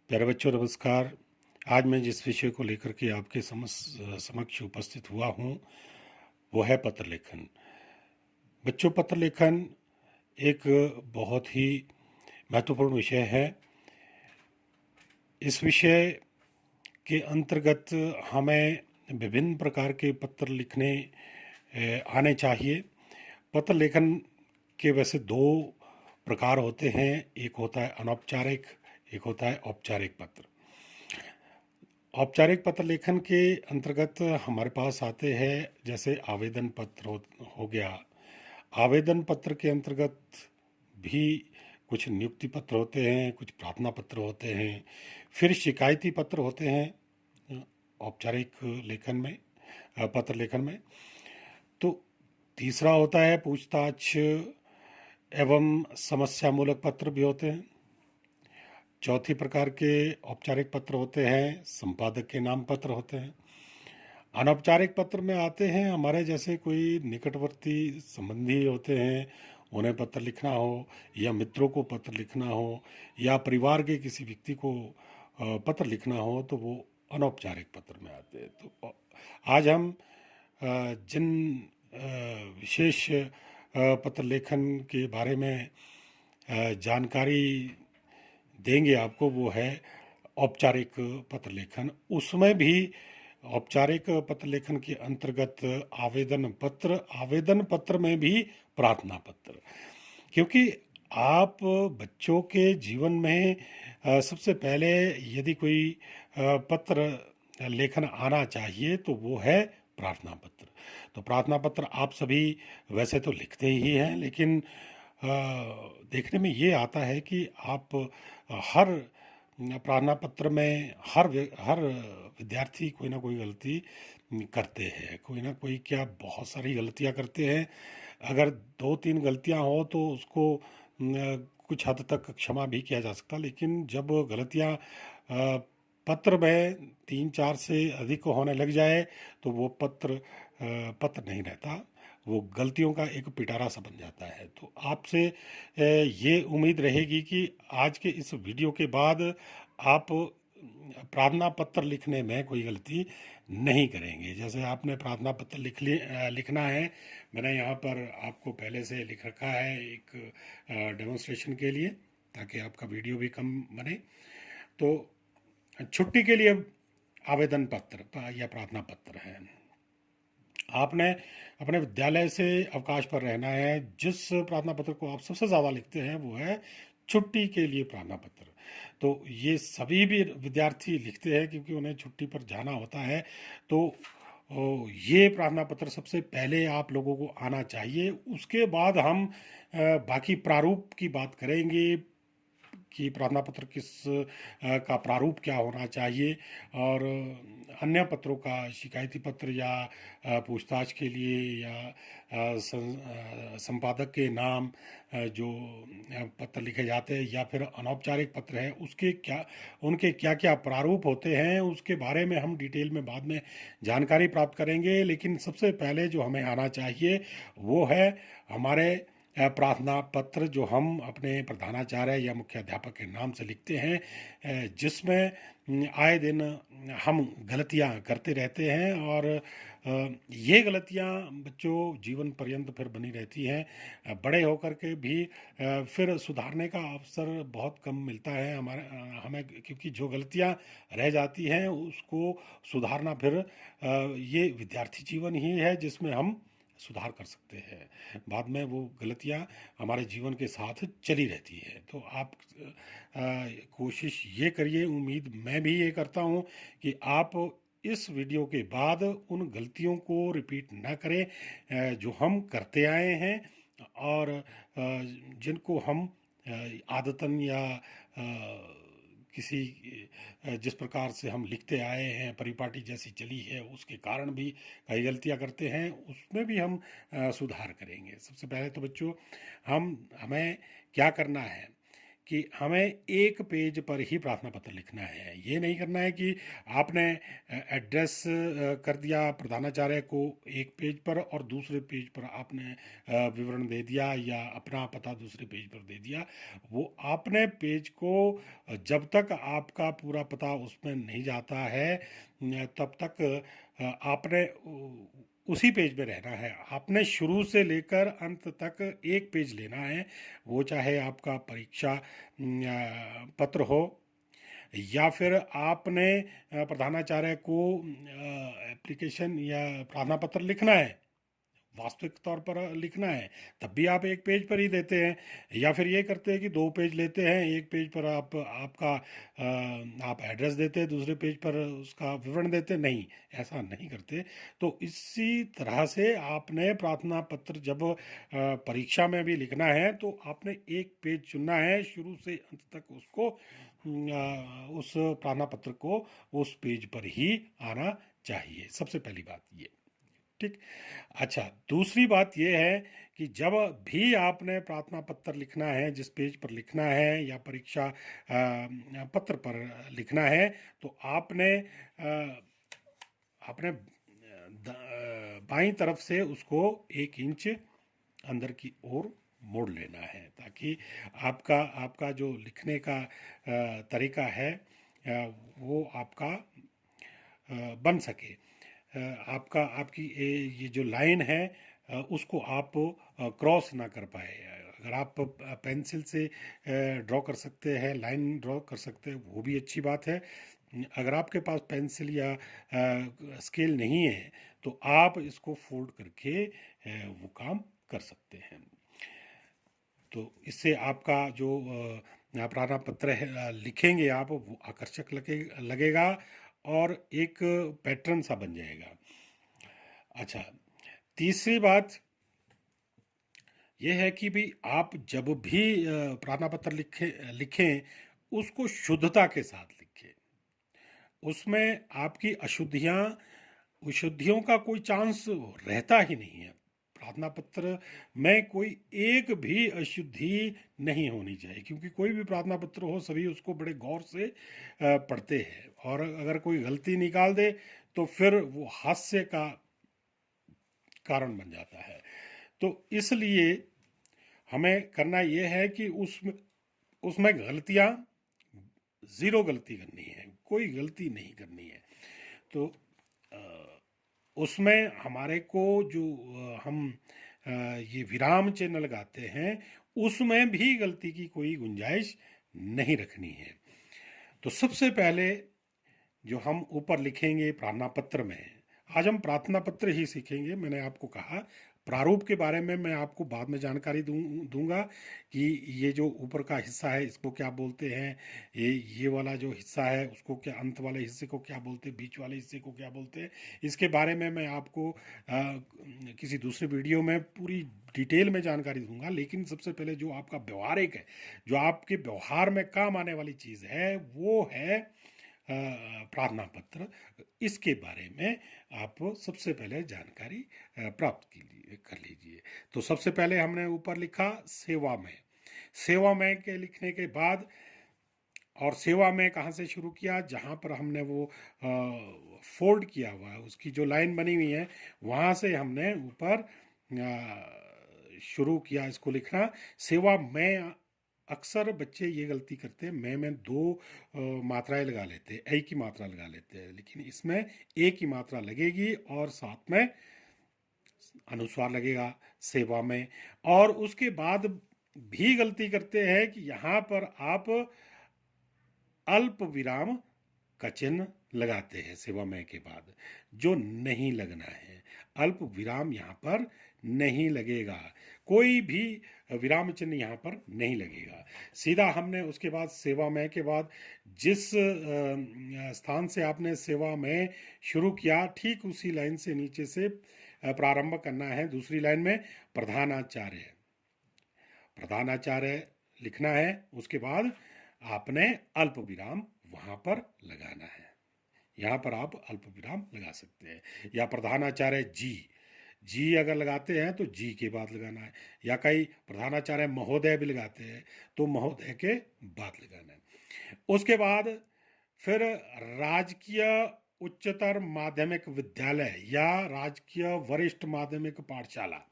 प्यारे बच्चों नमस्कार। आज मैं जिस विषय को लेकर के आपके समक्ष उपस्थित हुआ हूँ वो है पत्र लेखन। बच्चों, पत्र लेखन एक बहुत ही महत्वपूर्ण विषय है। इस विषय के अंतर्गत हमें विभिन्न प्रकार के पत्र लिखने आने चाहिए। पत्र लेखन के वैसे दो प्रकार होते हैं, एक होता है अनौपचारिक, एक होता है औपचारिक पत्र। औपचारिक पत्र लेखन के अंतर्गत हमारे पास आते हैं जैसे आवेदन पत्र हो गया। आवेदन पत्र के अंतर्गत भी कुछ नियुक्ति पत्र होते हैं, कुछ प्रार्थना पत्र होते हैं, फिर शिकायती पत्र होते हैं औपचारिक लेखन में, पत्र लेखन में। तो तीसरा होता है पूछताछ एवं समस्यामूलक पत्र भी होते हैं। चौथी प्रकार के औपचारिक पत्र होते हैं संपादक के नाम पत्र होते हैं। अनौपचारिक पत्र में आते हैं हमारे जैसे कोई निकटवर्ती संबंधी होते हैं, उन्हें पत्र लिखना हो, या मित्रों को पत्र लिखना हो, या परिवार के किसी व्यक्ति को पत्र लिखना हो, तो वो अनौपचारिक पत्र में आते हैं। तो आज हम जिन विशेष पत्र लेखन के बारे में जानकारी देंगे आपको, वो है औपचारिक पत्र लेखन। उसमें भी औपचारिक पत्र लेखन के अंतर्गत आवेदन पत्र में भी प्रार्थना पत्र, क्योंकि आप बच्चों के जीवन में सबसे पहले यदि कोई पत्र लेखन आना चाहिए तो वो है प्रार्थना पत्र। तो प्रार्थना पत्र आप सभी वैसे तो लिखते ही हैं, लेकिन देखने में ये आता है कि आप हर प्रार्थना पत्र में हर विद्यार्थी कोई ना कोई गलती करते हैं, कोई ना कोई क्या बहुत सारी गलतियां करते हैं। अगर दो तीन गलतियां हो तो उसको कुछ हद तक क्षमा भी किया जा सकता, लेकिन जब गलतियां पत्र में तीन चार से अधिक होने लग जाए तो वो पत्र नहीं रहता, वो गलतियों का एक पिटारा सा बन जाता है। तो आपसे ये उम्मीद रहेगी कि आज के इस वीडियो के बाद आप प्रार्थना पत्र लिखने में कोई गलती नहीं करेंगे। जैसे आपने प्रार्थना पत्र लिखना है, मैंने यहाँ पर आपको पहले से लिख रखा है एक डेमोन्स्ट्रेशन के लिए, ताकि आपका वीडियो भी कम बने। तो छुट्टी के लिए आवेदन पत्र या प्रार्थना पत्र है। आपने अपने विद्यालय से अवकाश पर रहना है। जिस प्रार्थना पत्र को आप सबसे ज़्यादा लिखते हैं वो है छुट्टी के लिए प्रार्थना पत्र। तो ये सभी भी विद्यार्थी लिखते हैं क्योंकि उन्हें छुट्टी पर जाना होता है। तो ये प्रार्थना पत्र सबसे पहले आप लोगों को आना चाहिए। उसके बाद हम बाकी प्रारूप की बात करेंगे कि प्रार्थना पत्र का प्रारूप क्या होना चाहिए, और अन्य पत्रों का शिकायती पत्र या पूछताछ के लिए या संपादक के नाम जो पत्र लिखे जाते हैं, या फिर अनौपचारिक पत्र है उनके क्या क्या प्रारूप होते हैं, उसके बारे में हम डिटेल में बाद में जानकारी प्राप्त करेंगे। लेकिन सबसे पहले जो हमें आना चाहिए वो है हमारे प्रार्थना पत्र, जो हम अपने प्रधानाचार्य या मुख्याध्यापक के नाम से लिखते हैं, जिसमें आए दिन हम गलतियां करते रहते हैं, और ये गलतियां बच्चों जीवन पर्यंत फिर बनी रहती हैं। बड़े होकर के भी फिर सुधारने का अवसर बहुत कम मिलता है हमें, क्योंकि जो गलतियां रह जाती हैं उसको सुधारना फिर ये विद्यार्थी जीवन ही है जिसमें हम सुधार कर सकते हैं। बाद में वो गलतियां हमारे जीवन के साथ चली रहती है। तो आप कोशिश ये करिए, उम्मीद मैं भी ये करता हूँ कि आप इस वीडियो के बाद उन गलतियों को रिपीट ना करें जो हम करते आए हैं, और जिनको हम आदतन या किसी जिस प्रकार से हम लिखते आए हैं, परिपाटी जैसी चली है उसके कारण भी कई गलतियां करते हैं, उसमें भी हम सुधार करेंगे। सबसे पहले तो बच्चों हमें क्या करना है कि हमें एक पेज पर ही प्रार्थना पत्र लिखना है। ये नहीं करना है कि आपने एड्रेस कर दिया प्रधानाचार्य को एक पेज पर और दूसरे पेज पर आपने विवरण दे दिया या अपना पता दूसरे पेज पर दे दिया। वो आपने पेज को जब तक आपका पूरा पता उसमें नहीं जाता है तब तक आपने उसी पेज पे रहना है। आपने शुरू से लेकर अंत तक एक पेज लेना है, वो चाहे आपका परीक्षा पत्र हो या फिर आपने प्रधानाचार्य को एप्लीकेशन या प्रार्थना पत्र लिखना है, वास्तविक तौर पर लिखना है, तब भी आप एक पेज पर ही देते हैं। या फिर ये करते हैं कि दो पेज लेते हैं, एक पेज पर आप एड्रेस देते हैं, दूसरे पेज पर उसका विवरण देते हैं। नहीं, ऐसा नहीं करते। तो इसी तरह से आपने प्रार्थना पत्र जब परीक्षा में भी लिखना है तो आपने एक पेज चुनना है, शुरू से अंत तक उसको उस प्रार्थना पत्र को उस पेज पर ही आना चाहिए। सबसे पहली बात ये, ठीक। अच्छा, दूसरी बात यह है कि जब भी आपने प्रार्थना पत्र लिखना है, जिस पेज पर लिखना है या परीक्षा पत्र पर लिखना है, तो आपने बाईं तरफ से उसको 1 इंच अंदर की ओर मोड़ लेना है, ताकि आपका जो लिखने का तरीका है वो आपका बन सके। आपकी ये जो लाइन है उसको आप क्रॉस ना कर पाए। अगर आप पेंसिल से ड्रॉ कर सकते हैं, लाइन ड्रॉ कर सकते हैं, वो भी अच्छी बात है। अगर आपके पास पेंसिल या स्केल नहीं है तो आप इसको फोल्ड करके वो काम कर सकते हैं। तो इससे आपका जो प्रार्थना पत्र है लिखेंगे आप, वो आकर्षक लगेगा और एक पैटर्न सा बन जाएगा। अच्छा, तीसरी बात यह है कि भी आप जब भी प्रार्थना पत्र लिखें उसको शुद्धता के साथ लिखें। उसमें आपकी अशुद्धियों का कोई चांस रहता ही नहीं है। प्रार्थना पत्र में कोई एक भी अशुद्धि नहीं होनी चाहिए, क्योंकि कोई भी प्रार्थना पत्र हो सभी उसको बड़े गौर से पढ़ते हैं, और अगर कोई गलती निकाल दे तो फिर वो हास्य का कारण बन जाता है। तो इसलिए हमें करना यह है कि उसमें गलतियां ज़ीरो गलती करनी है, कोई गलती नहीं करनी है। तो उसमें हमारे को जो हम ये विराम चिन्ह लगाते हैं उसमें भी गलती की कोई गुंजाइश नहीं रखनी है। तो सबसे पहले जो हम ऊपर लिखेंगे प्रार्थना पत्र में, आज हम प्रार्थना पत्र ही सीखेंगे। मैंने आपको कहा प्रारूप के बारे में मैं आपको बाद में जानकारी दूंगा कि ये जो ऊपर का हिस्सा है इसको क्या बोलते हैं, ये वाला जो हिस्सा है उसको क्या, अंत वाले हिस्से को क्या बोलते हैं, बीच वाले हिस्से को क्या बोलते हैं। इसके बारे में मैं आपको किसी दूसरे वीडियो में पूरी डिटेल में जानकारी दूंगा। लेकिन सबसे पहले जो आपका व्यवहारिक है, जो आपके व्यवहार में काम आने वाली चीज़ है, वो है प्रार्थना पत्र। इसके बारे में आप सबसे पहले जानकारी प्राप्त कर लीजिए। तो सबसे पहले हमने ऊपर लिखा सेवा में। सेवा में के लिखने के बाद, और सेवा में कहाँ से शुरू किया, जहाँ पर हमने वो फोल्ड किया हुआ है उसकी जो लाइन बनी हुई है वहाँ से हमने ऊपर शुरू किया इसको लिखना। सेवा में अक्सर बच्चे ये गलती करते हैं, मैं दो मात्राएं लगा लेते हैं, ए की मात्रा लगा लेते हैं, लेकिन इसमें ए की मात्रा लगेगी और साथ में अनुस्वार लगेगा सेवा में। और उसके बाद भी गलती करते हैं कि यहाँ पर आप अल्प विराम का चिन्ह लगाते हैं सेवा में के बाद, जो नहीं लगना है। अल्प विराम यहाँ पर नहीं लगेगा, कोई भी विराम चिन्ह यहाँ पर नहीं लगेगा। सीधा हमने उसके बाद सेवा में के बाद जिस स्थान से आपने सेवा में शुरू किया, ठीक उसी लाइन से नीचे से प्रारंभ करना है। दूसरी लाइन में प्रधानाचार्य लिखना है। उसके बाद आपने अल्प विराम वहाँ पर लगाना है। यहाँ पर आप अल्प विराम लगा सकते हैं, या प्रधानाचार्य जी जी अगर लगाते हैं तो जी के बाद लगाना है, या कई प्रधानाचार्य महोदय भी लगाते हैं तो महोदय के बाद लगाना है। उसके बाद फिर राजकीय उच्चतर माध्यमिक विद्यालय या राजकीय वरिष्ठ माध्यमिक पाठशाला,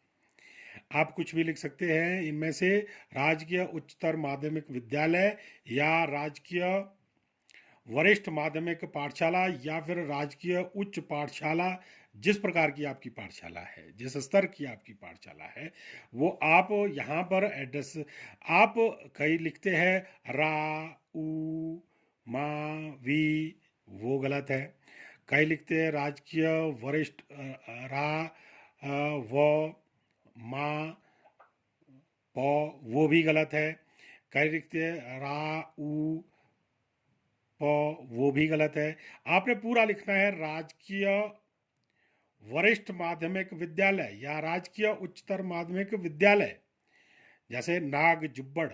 आप कुछ भी लिख सकते हैं इनमें से। राजकीय उच्चतर माध्यमिक विद्यालय या राजकीय वरिष्ठ माध्यमिक पाठशाला या फिर राजकीय उच्च पाठशाला, जिस प्रकार की आपकी पाठशाला है, जिस स्तर की आपकी पाठशाला है, वो आप यहाँ पर एड्रेस, आप कई लिखते हैं रा उ मा वी, वो गलत है। कई लिखते हैं राजकीय वरिष्ठ रा व मा प, वो भी गलत है। कई लिखते हैं रा उ प, वो भी गलत है। आपने पूरा लिखना है राजकीय वरिष्ठ माध्यमिक विद्यालय या राजकीय उच्चतर माध्यमिक विद्यालय। जैसे नाग जुब्बड़,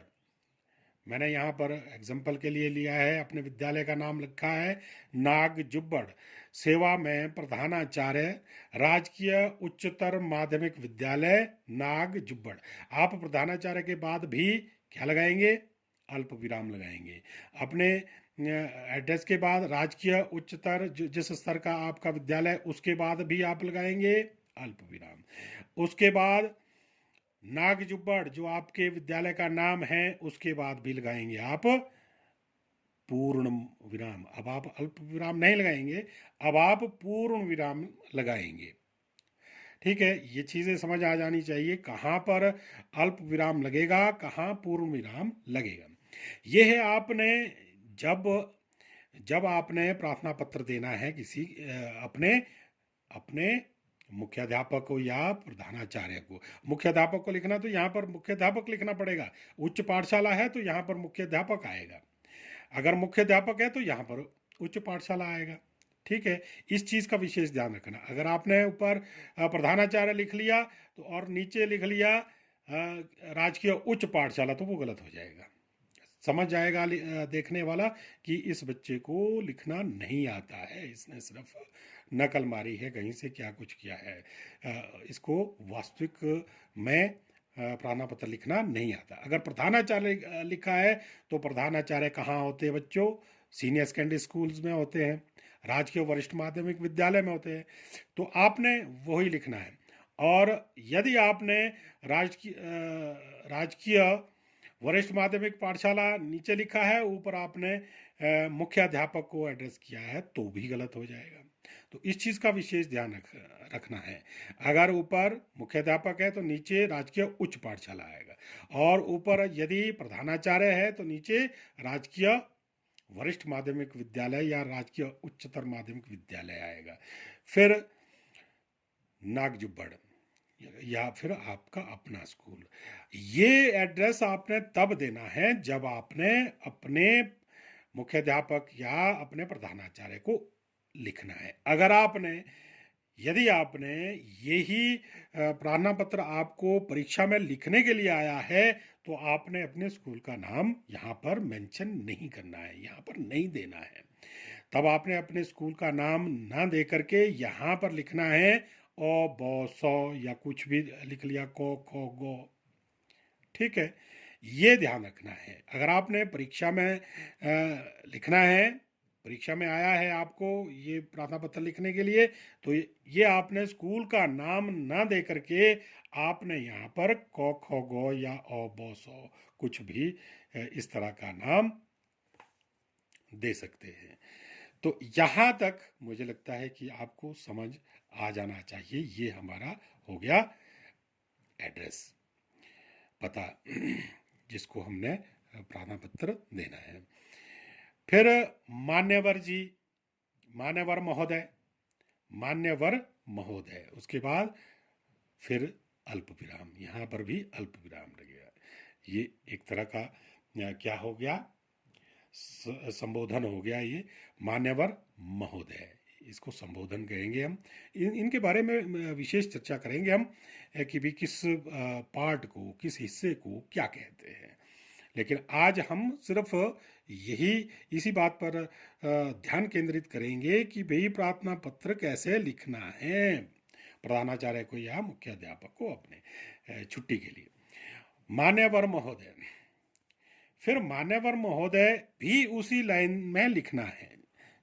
मैंने यहाँ पर एग्जाम्पल के लिए लिया है, अपने विद्यालय का नाम लिखा है नाग जुब्बड़, सेवा में प्रधानाचार्य राजकीय उच्चतर माध्यमिक विद्यालय नाग जुब्बड़। आप प्रधानाचार्य के बाद भी क्या लगाएंगे? अल्प विराम लगाएंगे। अपने एड्रेस के बाद राजकीय उच्चतर जिस स्तर का आपका विद्यालय, उसके बाद भी आप लगाएंगे अल्प विराम। उसके बाद नाग जुब्बड़ जो आपके विद्यालय का नाम है, उसके बाद भी लगाएंगे आप पूर्ण विराम। अब आप अल्प विराम नहीं लगाएंगे, अब आप पूर्ण विराम लगाएंगे। ठीक है, ये चीज़ें समझ आ जानी चाहिए, कहाँ पर अल्प विराम लगेगा, कहाँ पूर्ण विराम लगेगा। ये है आपने जब जब आपने प्रार्थना पत्र देना है किसी अपने अपने मुख्याध्यापक को या प्रधानाचार्य को। मुख्याध्यापक को लिखना तो यहाँ पर मुख्याध्यापक लिखना पड़ेगा। उच्च पाठशाला है तो यहाँ पर मुख्याध्यापक आएगा, अगर मुख्याध्यापक है तो यहाँ पर उच्च पाठशाला आएगा। ठीक है, इस चीज़ का विशेष ध्यान रखना। अगर आपने ऊपर प्रधानाचार्य लिख लिया तो और नीचे लिख लिया राजकीय उच्च पाठशाला, तो वो गलत हो जाएगा। समझ जाएगा देखने वाला कि इस बच्चे को लिखना नहीं आता है, इसने सिर्फ नकल मारी है कहीं से, क्या कुछ किया है, इसको वास्तविक में प्रार्थना पत्र लिखना नहीं आता। अगर प्रधानाचार्य लिखा है तो प्रधानाचार्य कहाँ होते हैं बच्चों? सीनियर सेकेंडरी स्कूल्स में होते हैं, राजकीय वरिष्ठ माध्यमिक विद्यालय में होते हैं, तो आपने वही लिखना है। और यदि आपने राजकीय वरिष्ठ माध्यमिक पाठशाला नीचे लिखा है, ऊपर आपने मुख्याध्यापक को एड्रेस किया है, तो भी गलत हो जाएगा। तो इस चीज़ का विशेष ध्यान रखना है। अगर ऊपर मुख्याध्यापक है तो नीचे राजकीय उच्च पाठशाला आएगा, और ऊपर यदि प्रधानाचार्य है तो नीचे राजकीय वरिष्ठ माध्यमिक विद्यालय या राजकीय उच्चतर माध्यमिक विद्यालय आएगा। फिर नाग जुब्बड़ या फिर आपका अपना स्कूल। ये एड्रेस आपने तब देना है जब आपने अपने मुख्याध्यापक या अपने प्रधानाचार्य को लिखना है। अगर यदि आपने यही प्रार्थना पत्र आपको परीक्षा में लिखने के लिए आया है, तो आपने अपने स्कूल का नाम यहाँ पर मेंशन नहीं करना है, यहाँ पर नहीं देना है। तब आपने अपने स्कूल का नाम ना दे करके यहाँ पर लिखना है ओ ब सौ या कुछ भी लिख लिया, को खो गो। ठीक है, ये ध्यान रखना है। अगर आपने परीक्षा में लिखना है, परीक्षा में आया है आपको ये प्रार्थना पत्र लिखने के लिए, तो ये आपने स्कूल का नाम ना दे करके आपने यहाँ पर क ख ग या अ ब स कुछ भी इस तरह का नाम दे सकते हैं। तो यहाँ तक मुझे लगता है कि आपको समझ आ जाना चाहिए। ये हमारा हो गया एड्रेस, पता, जिसको हमने प्रार्थना पत्र देना है। फिर मान्यवर जी, मान्यवर महोदय, मान्यवर महोदय, उसके बाद फिर अल्प विराम, यहाँ पर भी अल्प विराम लगेगा। ये एक तरह का क्या हो गया, संबोधन हो गया। ये मान्यवर महोदय, इसको संबोधन कहेंगे हम। इनके बारे में विशेष चर्चा करेंगे हम कि भी किस पार्ट को, किस हिस्से को क्या कहते हैं। लेकिन आज हम सिर्फ इसी बात पर ध्यान केंद्रित करेंगे कि भाई प्रार्थना पत्र कैसे लिखना है, प्रधानाचार्य को या मुख्याध्यापक को अपने छुट्टी के लिए। मान्यवर महोदय, फिर मान्यवर महोदय भी उसी लाइन में लिखना है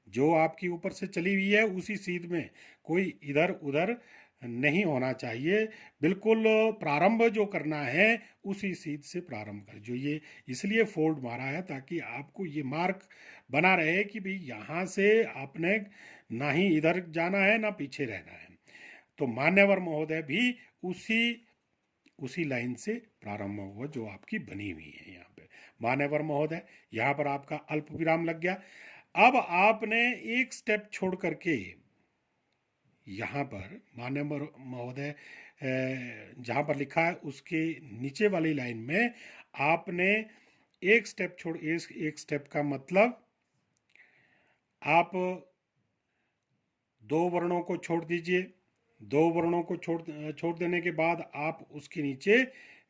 जो आपकी ऊपर से चली हुई है, उसी सीध में, कोई इधर उधर नहीं होना चाहिए। बिल्कुल प्रारंभ जो करना है उसी सीध से प्रारंभ कर, जो ये इसलिए फोल्ड मारा है ताकि आपको ये मार्क बना रहे कि भाई यहाँ से आपने ना ही इधर जाना है ना पीछे रहना है। तो मान्यवर महोदय भी उसी लाइन से प्रारंभ होगा जो आपकी बनी हुई है। यहाँ पे मान्यवर महोदय, यहाँ पर आपका अल्प विराम लग गया। अब आपने एक स्टेप छोड़ करके यहाँ पर मान्यवर महोदय जहाँ पर लिखा है उसके नीचे वाली लाइन में आपने एक स्टेप छोड़, एक स्टेप का मतलब आप दो वर्णों को छोड़ दीजिए। दो वर्णों को छोड़ देने के बाद आप उसके नीचे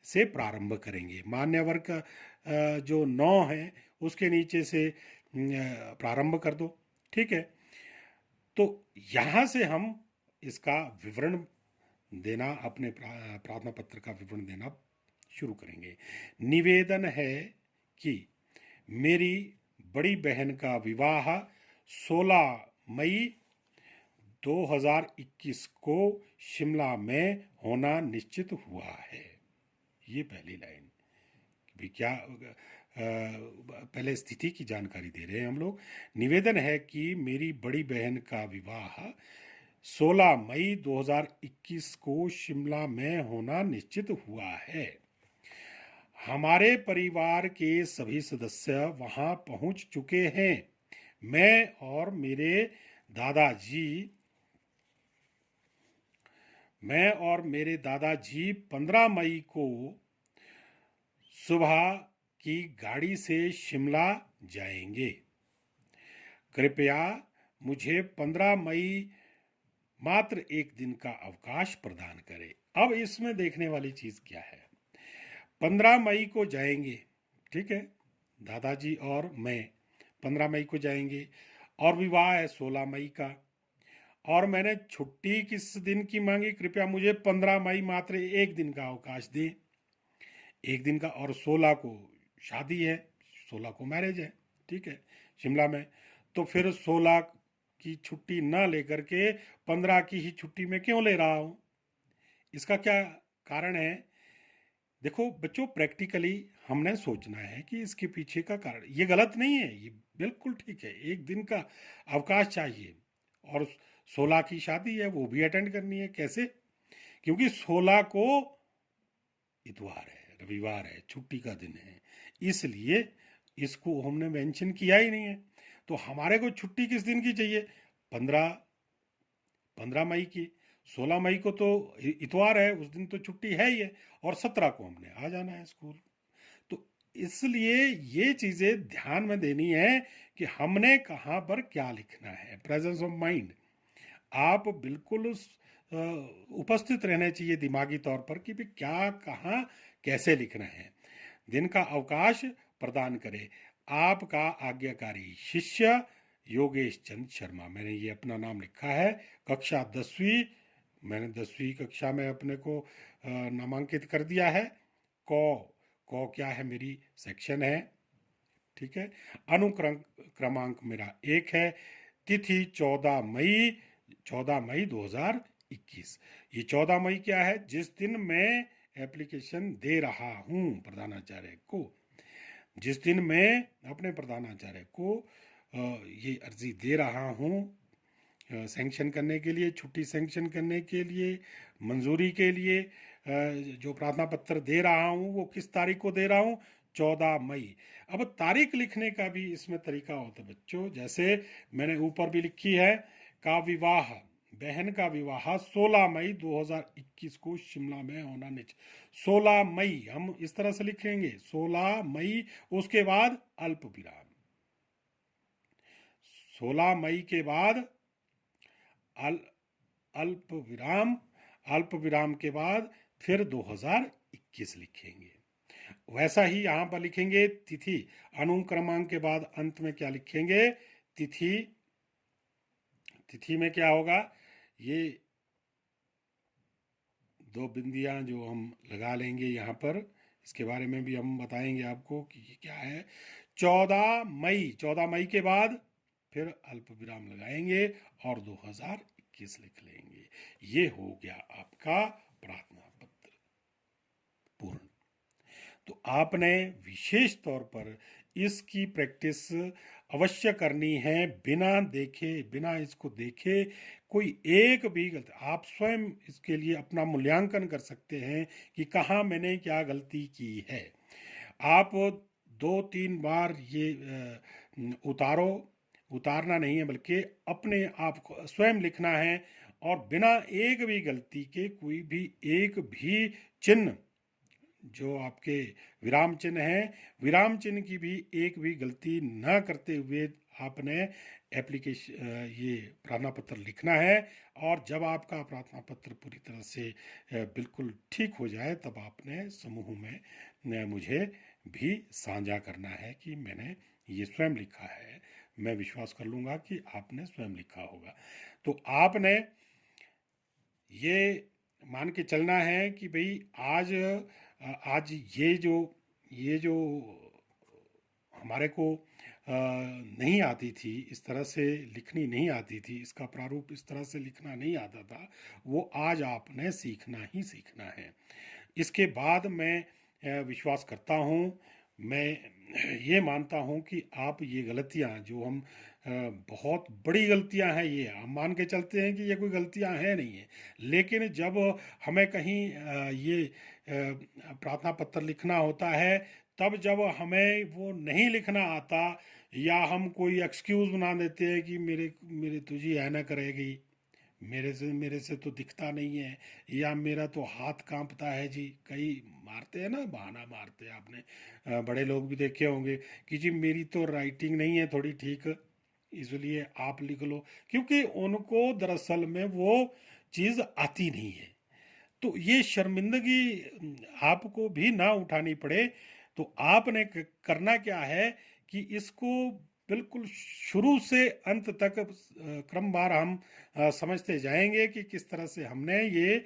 से प्रारंभ करेंगे। मान्यवर का जो 9 है उसके नीचे से प्रारंभ कर दो, ठीक है। तो यहाँ से हम इसका विवरण देना, अपने प्रार्थना पत्र का विवरण देना शुरू करेंगे। निवेदन है कि मेरी बड़ी बहन का विवाह 16 मई 2021 को शिमला में होना निश्चित हुआ है। ये पहली लाइन भी क्या, पहले स्थिति की जानकारी दे रहे हैं हम लोग। निवेदन है कि मेरी बड़ी बहन का विवाह 16 मई 2021 को शिमला में होना निश्चित हुआ है। हमारे परिवार के सभी सदस्य वहां पहुंच चुके हैं। मैं और मेरे दादाजी 15 मई को सुबह की गाड़ी से शिमला जाएंगे। कृपया मुझे 15 मई मात्र एक दिन का अवकाश प्रदान करें। अब इसमें देखने वाली चीज क्या है, 15 मई को जाएंगे, ठीक है, दादाजी और मैं 15 मई को जाएंगे और विवाह है 16 मई का, और मैंने छुट्टी किस दिन की मांगी, कृपया मुझे 15 मई मात्र एक दिन का अवकाश दें, एक दिन का। और 16 को शादी है, 16 को मैरिज है, ठीक है, शिमला में। तो फिर 16 की छुट्टी ना लेकर के 15 की ही छुट्टी में क्यों ले रहा हूं, इसका क्या कारण है? देखो बच्चों, प्रैक्टिकली हमने सोचना है कि इसके पीछे का कारण, ये गलत नहीं है, ये बिल्कुल ठीक है, एक दिन का अवकाश चाहिए। और 16 की शादी है, वो भी अटेंड करनी है। कैसे? क्योंकि 16 को इतवार है, रविवार है, छुट्टी का दिन है, इसलिए इसको हमने मेंशन किया ही नहीं है। तो हमारे को छुट्टी किस दिन की चाहिए? 15 मई की। 16 मई को तो इतवार है, उस दिन तो छुट्टी है ही है, और 17 को हमने आ जाना है स्कूल। तो इसलिए ये चीजें ध्यान में देनी है कि हमने कहाँ पर क्या लिखना है। प्रेजेंस ऑफ माइंड आप बिल्कुल उपस्थित रहने चाहिए दिमागी तौर पर कि भी क्या, कहाँ, कैसे लिखना है। दिन का अवकाश प्रदान करे। आपका आज्ञाकारी शिष्य योगेश चंद शर्मा। मैंने ये अपना नाम लिखा है, कक्षा 10वीं, मैंने 10वीं कक्षा में अपने को नामांकित कर दिया है। क क्या है, मेरी सेक्शन है, ठीक है। अनुक्रम क्रमांक मेरा 1 है। तिथि 14 मई 2021। ये 14 मई क्या है? जिस दिन मैं एप्लीकेशन दे रहा हूँ प्रधानाचार्य को, जिस दिन मैं अपने प्रधानाचार्य को ये अर्जी दे रहा हूँ सैंक्शन करने के लिए, छुट्टी सैंक्शन करने के लिए, मंजूरी के लिए, जो प्रार्थना पत्र दे रहा हूँ वो किस तारीख को दे रहा हूँ? 14 मई। अब तारीख लिखने का भी इसमें तरीका होता है बच्चों, जैसे मैंने ऊपर भी लिखी है, का विवाह, बहन का विवाह 16 मई 2021 को शिमला में होना निश्चित। 16 मई हम इस तरह से लिखेंगे, 16 मई, उसके बाद अल्प विराम, 16 मई के बाद अल्प विराम, अल्प विराम के बाद फिर 2021 लिखेंगे। वैसा ही यहां पर लिखेंगे तिथि, अनुक्रमांक के बाद अंत में क्या लिखेंगे? तिथि। तिथि में क्या होगा? ये 2 बिंदियाँ जो हम लगा लेंगे यहाँ पर, इसके बारे में भी हम बताएंगे आपको कि ये क्या है। 14 मई के बाद फिर अल्प विराम लगाएंगे और 2021 लिख लेंगे। ये हो गया आपका प्रार्थना पत्र पूर्ण। तो आपने विशेष तौर पर इसकी प्रैक्टिस अवश्य करनी है, बिना देखे, बिना इसको देखे कोई एक भी गलती, आप स्वयं इसके लिए अपना मूल्यांकन कर सकते हैं कि कहाँ मैंने क्या गलती की है। आप 2-3 बार ये उतारना नहीं है, बल्कि अपने आप को स्वयं लिखना है, और बिना एक भी गलती के कोई भी एक भी चिन्ह जो आपके विराम चिन्ह हैं, विराम चिन्ह की भी एक भी गलती न करते हुए आपने एप्लीकेशन ये प्रार्थना पत्र लिखना है। और जब आपका प्रार्थना पत्र पूरी तरह से बिल्कुल ठीक हो जाए, तब आपने समूह में मुझे भी साझा करना है कि मैंने ये स्वयं लिखा है। मैं विश्वास कर लूँगा कि आपने स्वयं लिखा होगा। तो आपने ये मान के चलना है कि भाई आज ये जो हमारे को नहीं आती थी, इस तरह से लिखनी नहीं आती थी, इसका प्रारूप इस तरह से लिखना नहीं आता था, वो आज आपने सीखना ही सीखना है। इसके बाद मैं विश्वास करता हूँ, मैं ये मानता हूँ कि आप ये गलतियाँ जो हम बहुत बड़ी गलतियाँ हैं, ये हम मान के चलते हैं कि ये कोई गलतियाँ हैं नहीं है, लेकिन जब हमें कहीं ये प्रार्थना पत्र लिखना होता है, तब जब हमें वो नहीं लिखना आता, या हम कोई एक्सक्यूज़ बना देते हैं कि मेरे तो जी ऐनक रह गई, मेरे से तो दिखता नहीं है, या मेरा तो हाथ कांपता है जी, कई मारते हैं ना, बहाना मारते हैं। आपने बड़े लोग भी देखे होंगे कि जी मेरी तो राइटिंग नहीं है थोड़ी ठीक, इसलिए आप लिख लो, क्योंकि उनको दरअसल में वो चीज़ आती नहीं है। तो ये शर्मिंदगी आपको भी ना उठानी पड़े, तो आपने करना क्या है कि इसको बिल्कुल शुरू से अंत तक क्रमवार हम समझते जाएंगे कि किस तरह से हमने ये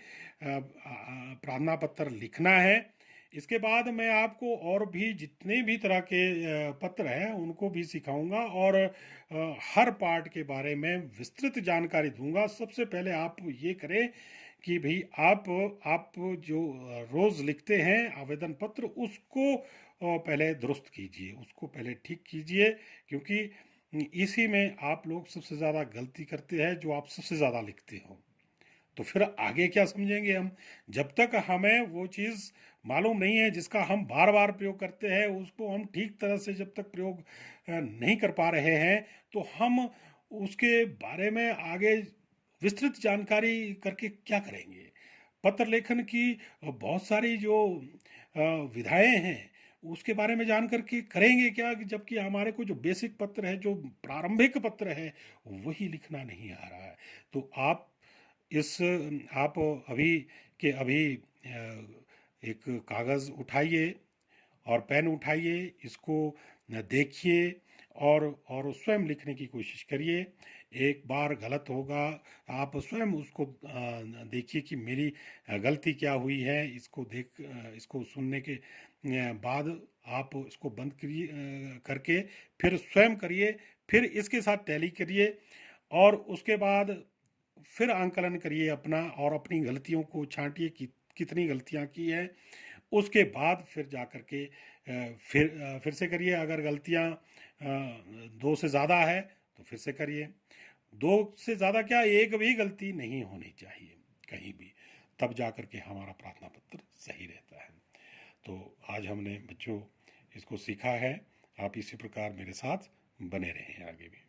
प्रार्थना पत्र लिखना है। इसके बाद मैं आपको और भी जितने भी तरह के पत्र हैं उनको भी सिखाऊंगा, और हर पार्ट के बारे में विस्तृत जानकारी दूंगा। सबसे पहले आप ये करें कि भाई आप जो रोज़ लिखते हैं आवेदन पत्र, उसको पहले दुरुस्त कीजिए, उसको पहले ठीक कीजिए, क्योंकि इसी में आप लोग सबसे ज़्यादा गलती करते हैं, जो आप सबसे ज़्यादा लिखते हो। तो फिर आगे क्या समझेंगे हम, जब तक हमें वो चीज़ मालूम नहीं है जिसका हम बार बार प्रयोग करते हैं, उसको हम ठीक तरह से जब तक प्रयोग नहीं कर पा रहे हैं, तो हम उसके बारे में आगे विस्तृत जानकारी करके क्या करेंगे। पत्र लेखन की बहुत सारी जो विधाएं हैं, उसके बारे में जान करके करेंगे क्या, जबकि हमारे को जो बेसिक पत्र है, जो प्रारंभिक पत्र है, वही लिखना नहीं आ रहा है। तो आप अभी के अभी एक कागज़ उठाइए और पेन उठाइए, इसको देखिए और स्वयं लिखने की कोशिश करिए। एक बार गलत होगा, आप स्वयं उसको देखिए कि मेरी गलती क्या हुई है। इसको सुनने के बाद आप इसको बंद करिए, करके फिर स्वयं करिए, फिर इसके साथ टैली करिए, और उसके बाद फिर आंकलन करिए अपना, और अपनी गलतियों को छांटिए कि कितनी गलतियां की हैं। उसके बाद फिर जा कर के फिर से करिए। अगर गलतियां 2 से ज़्यादा है तो फिर से करिए। 2 से ज़्यादा क्या, एक भी गलती नहीं होनी चाहिए कहीं भी, तब जा कर के हमारा प्रार्थना पत्र सही रहता है। तो आज हमने बच्चों इसको सीखा है, आप इसी प्रकार मेरे साथ बने रहें आगे भी।